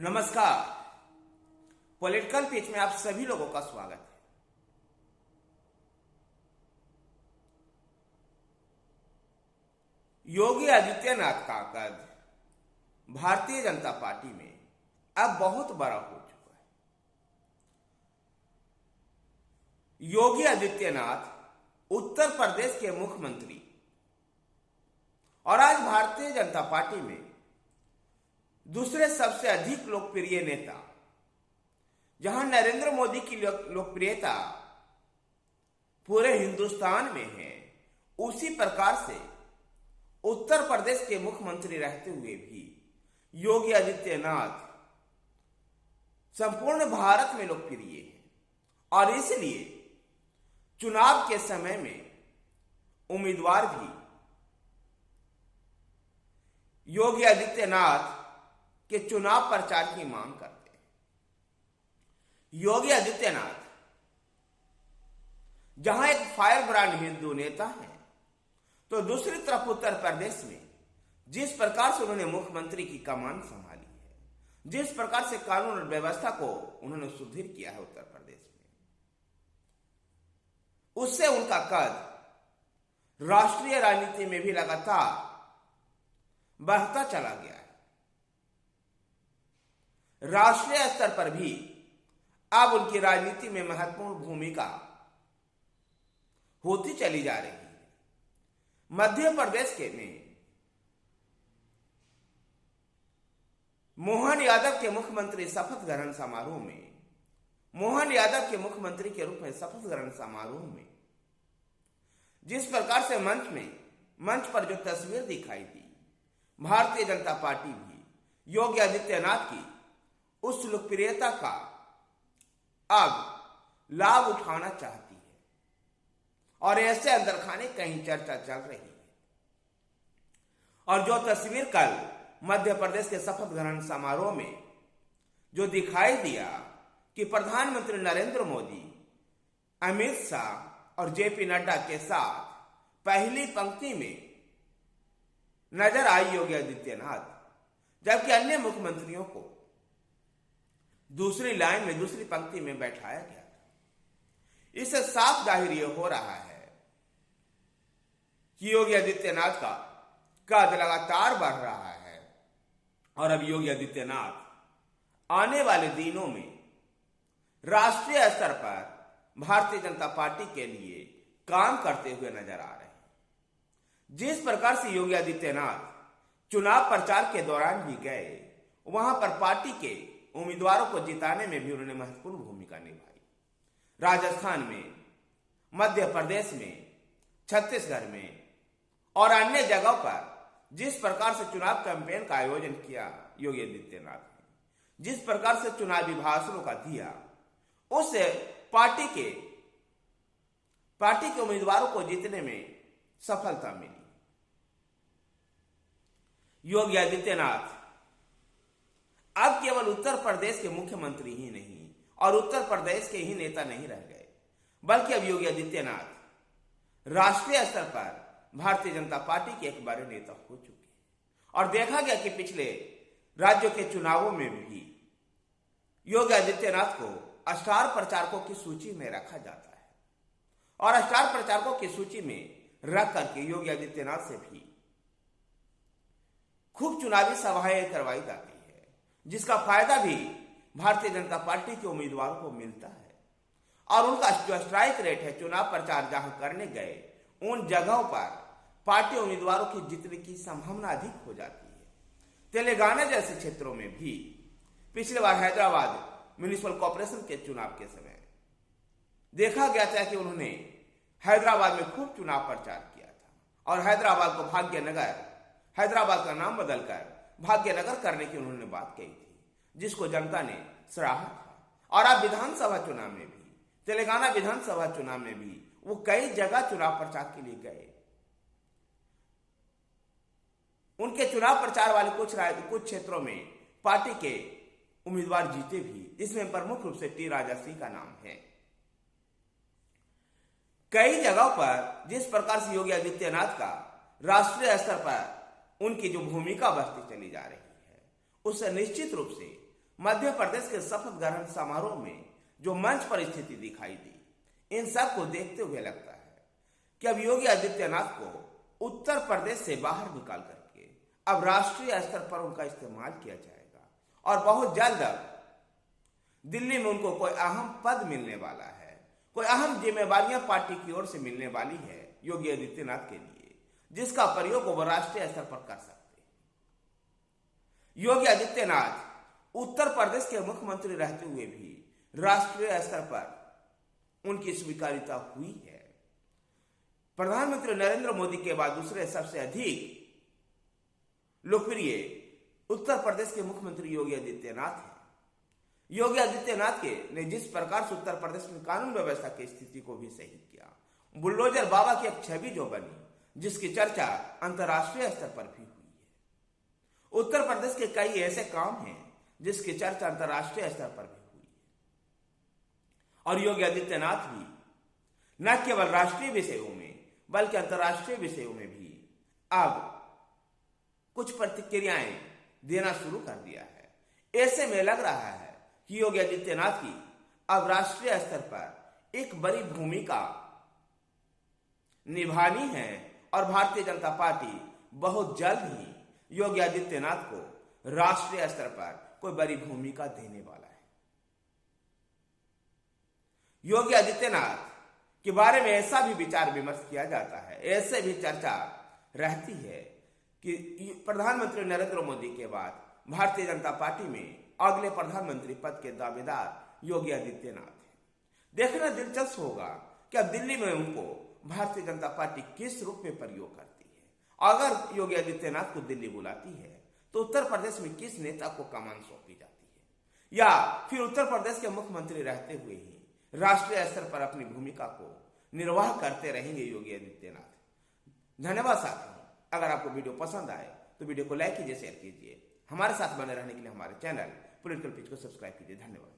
नमस्कार। Political pitch में आप सभी लोगों का स्वागत है। योगी आदित्यनाथ का कद भारतीय जनता पार्टी में अब बहुत बड़ा हो चुका है। योगी आदित्यनाथ उत्तर प्रदेश के मुख्यमंत्री और आज भारतीय जनता पार्टी में दूसरे सबसे अधिक लोकप्रिय नेता, जहां नरेंद्र मोदी की लोकप्रियता पूरे हिंदुस्तान में है, उसी प्रकार से उत्तर प्रदेश के मुख्यमंत्री रहते हुए भी योगी आदित्यनाथ संपूर्ण भारत में लोकप्रिय है। और इसलिए चुनाव के समय में उम्मीदवार भी योगी आदित्यनाथ के चुनाव प्रचार की मांग करते हैं। योगी आदित्यनाथ जहां एक फायर ब्रांड हिंदू नेता है, तो दूसरी तरफ उत्तर प्रदेश में जिस प्रकार से उन्होंने मुख्यमंत्री की कमान संभाली है, जिस प्रकार से कानून और व्यवस्था को उन्होंने सुदृढ़ किया है उत्तर प्रदेश में, उससे उनका कद राष्ट्रीय राजनीति में भी लगातार बढ़ता चला गया है। राष्ट्रीय स्तर पर भी अब उनकी राजनीति में महत्वपूर्ण भूमिका होती चली जा रही है। मध्य प्रदेश के में मोहन यादव के मुख्यमंत्री शपथ ग्रहण समारोह में, मोहन यादव के मुख्यमंत्री के रूप में शपथ ग्रहण समारोह में जिस प्रकार से मंच पर जो तस्वीर दिखाई दी, भारतीय जनता पार्टी भी योगी आदित्यनाथ की उस लोकप्रियता का अब लाभ उठाना चाहती है और ऐसे अंदर खाने कहीं चर्चा चल रही है। और जो तस्वीर कल मध्य प्रदेश के शपथ ग्रहण समारोह में जो दिखाई दिया कि प्रधानमंत्री नरेंद्र मोदी अमित शाह और जेपी नड्डा के साथ पहली पंक्ति में नजर आई योगी आदित्यनाथ, जबकि अन्य मुख्यमंत्रियों को दूसरी लाइन में, दूसरी पंक्ति में बैठाया गया था। इससे साफ जाहिर यह हो रहा है कि योगी आदित्यनाथ का कद लगातार बढ़ रहा है और अब योगी आदित्यनाथ आने वाले दिनों में राष्ट्रीय स्तर पर भारतीय जनता पार्टी के लिए काम करते हुए नजर आ रहे हैं। जिस प्रकार से योगी आदित्यनाथ चुनाव प्रचार के दौरान भी गए, वहां पर पार्टी के उम्मीदवारों को जिताने में भी उन्होंने महत्वपूर्ण भूमिका निभाई। राजस्थान में, मध्य प्रदेश में, छत्तीसगढ़ में और अन्य जगहों पर जिस प्रकार से चुनाव कैंपेन का आयोजन किया योगी आदित्यनाथ ने, जिस प्रकार से चुनावी भाषणों का दिया, उससे पार्टी के उम्मीदवारों को जीतने में सफलता मिली। योगी आदित्यनाथ अब केवल उत्तर प्रदेश के मुख्यमंत्री ही नहीं और उत्तर प्रदेश के ही नेता नहीं रह गए, बल्कि अब योगी आदित्यनाथ राष्ट्रीय स्तर पर भारतीय जनता पार्टी के एक बड़े नेता हो चुके हैं। और देखा गया कि पिछले राज्यों के चुनावों में भी योगी आदित्यनाथ को स्टार प्रचारकों की सूची में रखा जाता है और स्टार प्रचारकों की सूची में रख करके योगी आदित्यनाथ से भी खूब चुनावी सभाएं करवाई जाती है, जिसका फायदा भी भारतीय जनता पार्टी के उम्मीदवारों को मिलता है। और उनका जो स्ट्राइक रेट है, चुनाव प्रचार जहां करने गए, उन जगहों पर पार्टी उम्मीदवारों की जीतने की संभावना अधिक हो जाती है। तेलंगाना जैसे क्षेत्रों में भी पिछले बार हैदराबाद म्युनिसिपल कॉर्पोरेशन के चुनाव के समय देखा गया था कि उन्होंने हैदराबाद में खूब चुनाव प्रचार किया था और हैदराबाद को भाग्यनगर, हैदराबाद का नाम बदलकर भाग्यनगर करने की उन्होंने बात कही थी, जिसको जनता ने सराहा था। और अब विधानसभा चुनाव में भी, तेलंगाना विधानसभा चुनाव में भी वो कई जगह चुनाव प्रचार के लिए गए। उनके चुनाव प्रचार वाले कुछ क्षेत्रों में पार्टी के उम्मीदवार जीते भी, जिसमें प्रमुख रूप से टी राजा सिंह का नाम है। कई जगहों पर जिस प्रकार से योगी आदित्यनाथ का राष्ट्रीय स्तर पर उनकी जो भूमिका बढ़ती चली जा रही है, उससे निश्चित रूप से मध्य प्रदेश के शपथ ग्रहण समारोह में जो मंच पर स्थिति दिखाई दी, इन सब को देखते हुए लगता है कि अब योगी आदित्यनाथ को उत्तर प्रदेश से बाहर निकाल करके अब राष्ट्रीय स्तर पर उनका इस्तेमाल किया जाएगा और बहुत जल्द दिल्ली में उनको कोई अहम पद मिलने वाला है, कोई अहम जिम्मेवारियां पार्टी की ओर से मिलने वाली है योगी आदित्यनाथ के लिए, जिसका प्रयोग वो राष्ट्रीय स्तर पर कर सकते हैं। योगी आदित्यनाथ उत्तर प्रदेश के मुख्यमंत्री रहते हुए भी राष्ट्रीय स्तर पर उनकी स्वीकार्यता हुई है। प्रधानमंत्री नरेंद्र मोदी के बाद दूसरे सबसे अधिक लोकप्रिय उत्तर प्रदेश के मुख्यमंत्री योगी आदित्यनाथ हैं। योगी आदित्यनाथ ने जिस प्रकार से उत्तर प्रदेश में कानून व्यवस्था की स्थिति को भी सही किया, बुलडोजर बाबा की एक छवि जो बनी, जिसकी चर्चा अंतर्राष्ट्रीय स्तर पर भी हुई है। उत्तर प्रदेश के कई ऐसे काम हैं जिसकी चर्चा अंतर्राष्ट्रीय स्तर पर भी हुई है और योगी आदित्यनाथ भी न केवल राष्ट्रीय विषयों में बल्कि अंतर्राष्ट्रीय विषयों में भी अब कुछ प्रतिक्रियाएं देना शुरू कर दिया है। ऐसे में लग रहा है कि योगी आदित्यनाथ की अब राष्ट्रीय स्तर पर एक बड़ी भूमिका निभानी है और भारतीय जनता पार्टी बहुत जल्द ही योगी आदित्यनाथ को राष्ट्रीय स्तर पर कोई बड़ी भूमिका देने वाला है। योगी आदित्यनाथ के बारे में ऐसा भी विचार विमर्श किया जाता है, ऐसे भी चर्चा रहती है कि प्रधानमंत्री नरेंद्र मोदी के बाद भारतीय जनता पार्टी में अगले प्रधानमंत्री पद के दावेदार योगी आदित्यनाथ हैं। देखना दिलचस्प होगा कि अब दिल्ली में उनको भारतीय जनता पार्टी किस रूप में प्रयोग करती है। अगर योगी आदित्यनाथ को दिल्ली बुलाती है तो उत्तर प्रदेश में किस नेता को कमान सौंपी जाती है, या फिर उत्तर प्रदेश के मुख्यमंत्री रहते हुए ही राष्ट्रीय स्तर पर अपनी भूमिका को निर्वाह करते रहेंगे योगी आदित्यनाथ। धन्यवाद साथियों। अगर आपको वीडियो पसंद आए तो वीडियो को लाइक कीजिए, शेयर कीजिए। हमारे साथ बने रहने के लिए हमारे चैनल पॉलिटिकल पिच को सब्सक्राइब कीजिए। धन्यवाद।